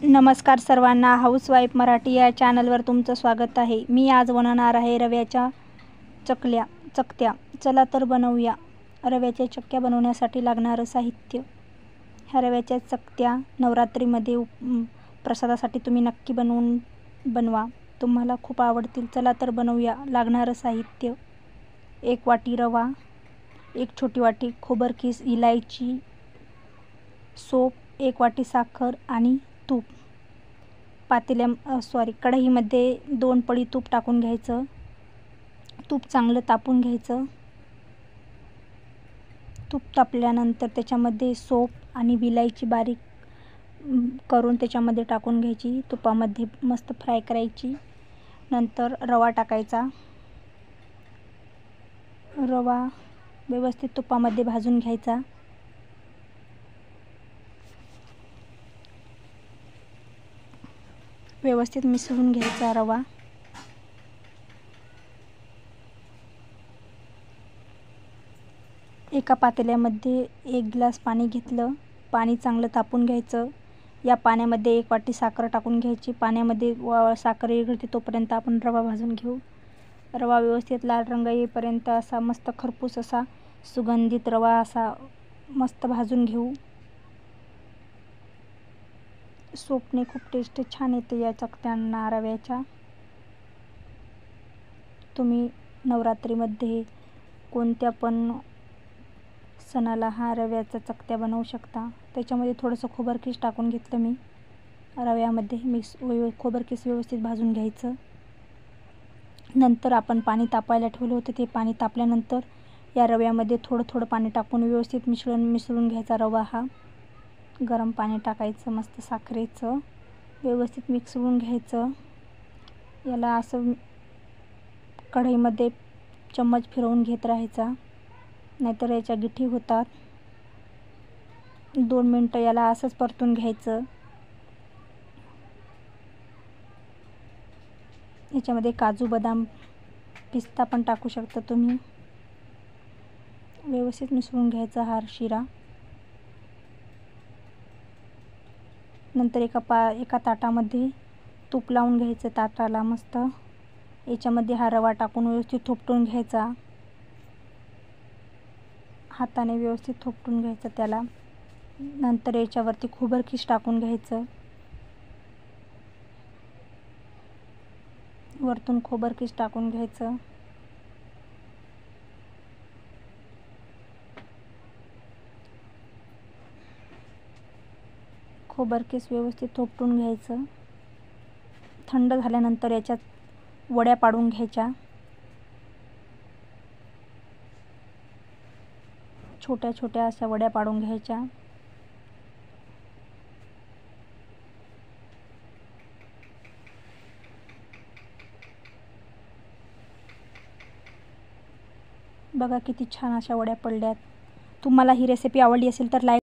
नमस्कार सर्वांना, हाऊसवाईफ मराठी या चॅनलवर तुमचं स्वागत आहे. मी आज बनवणार आहे रव्याच्या चकत्या. चला तर बनवूया. रव्याच्या चक्क्या बनवण्यासाठी लागणारं साहित्य. ह्या रव्याच्या चकत्या नवरात्रीमध्ये प्रसादासाठी तुम्ही नक्की बनवा. तुम्हाला खूप आवडतील. चला तर बनवूया. लागणारं साहित्य: 1 वाटी रवा, 1 छोटी वाटी खोबरकीस, इलायची, सोप, 1 वाटी साखर आणि तूप. कढईमध्ये 2 पळी तूप टाकून घ्यायचं. तूप चांगलं तापून घ्यायचं. तूप तापल्यानंतर त्याच्यामध्ये सोप आणि विलायची बारीक करून त्याच्यामध्ये टाकून घ्यायची. तुपामध्ये मस्त फ्राय करायची. नंतर रवा टाकायचा. रवा व्यवस्थित तुपामध्ये भाजून घ्यायचा. व्यवस्थित मिसळून घ्यायचा रवा. एका पातेल्यामध्ये 1 ग्लास पाणी घेतलं. पाणी चांगलं तापून घ्यायचं. या पाण्यामध्ये 1 वाटी साखर टाकून घ्यायची. पाण्यामध्ये साखर विरघळते तोपर्यंत आपण रवा भाजून घेऊ. रवा व्यवस्थित लाल रंग येईपर्यंत असा मस्त खरपूस असा सुगंधित रवा असा मस्त भाजून घेऊ. सोपने खूप टेस्ट छान येते या चकत्यांना रव्याच्या. तुम्ही नवरात्रीमध्ये कोणत्या पण सणाला हा रव्याच्या चकत्या बनवू शकता. त्याच्यामध्ये थोडंसं खोबरकीस टाकून घेतलं मी रव्यामध्ये. खोबरकीस व्यवस्थित भाजून घ्यायचं. नंतर आपण पाणी तापायला ठेवलं होतं. ते पाणी तापल्यानंतर या रव्यामध्ये थोडं पाणी टाकून व्यवस्थित मिसळून घ्यायचा रवा. हा गरम पाणी टाकायचं मस्त साखरेचं. व्यवस्थित मिसळून घ्यायचं. याला असं कढईमध्ये चम्मच फिरवून घेत राहायचा, नाहीतर याच्या गिठी होतात. 2 मिनटं याला असंच परतून घ्यायचं. याच्यामध्ये काजू, बदाम, पिस्ता पण टाकू शकता तुम्ही. व्यवस्थित मिसळून घ्यायचा हा शिरा. नंतर एका ताटामध्ये तूप लावून घ्यायचं ताटाला मस्त. याच्यामध्ये हा रवा टाकून व्यवस्थित थोपटून घ्यायचा. हाताने व्यवस्थित थोपटून घ्यायचं त्याला. नंतर याच्यावरती खोबरकीस टाकून घ्यायचं. वरतून खोबरकीस टाकून घ्यायचं. खोबरकीस व्यवस्थित थोपटून घ्यायचं. थंड झाल्यानंतर याच्यात वड्या पाडून घ्यायच्या. छोट्या छोट्या अशा वड्या पाडून घ्यायच्या. बघा किती छान अशा वड्या पडल्यात. तुम्हाला ही रेसिपी आवडली असेल तर लाईक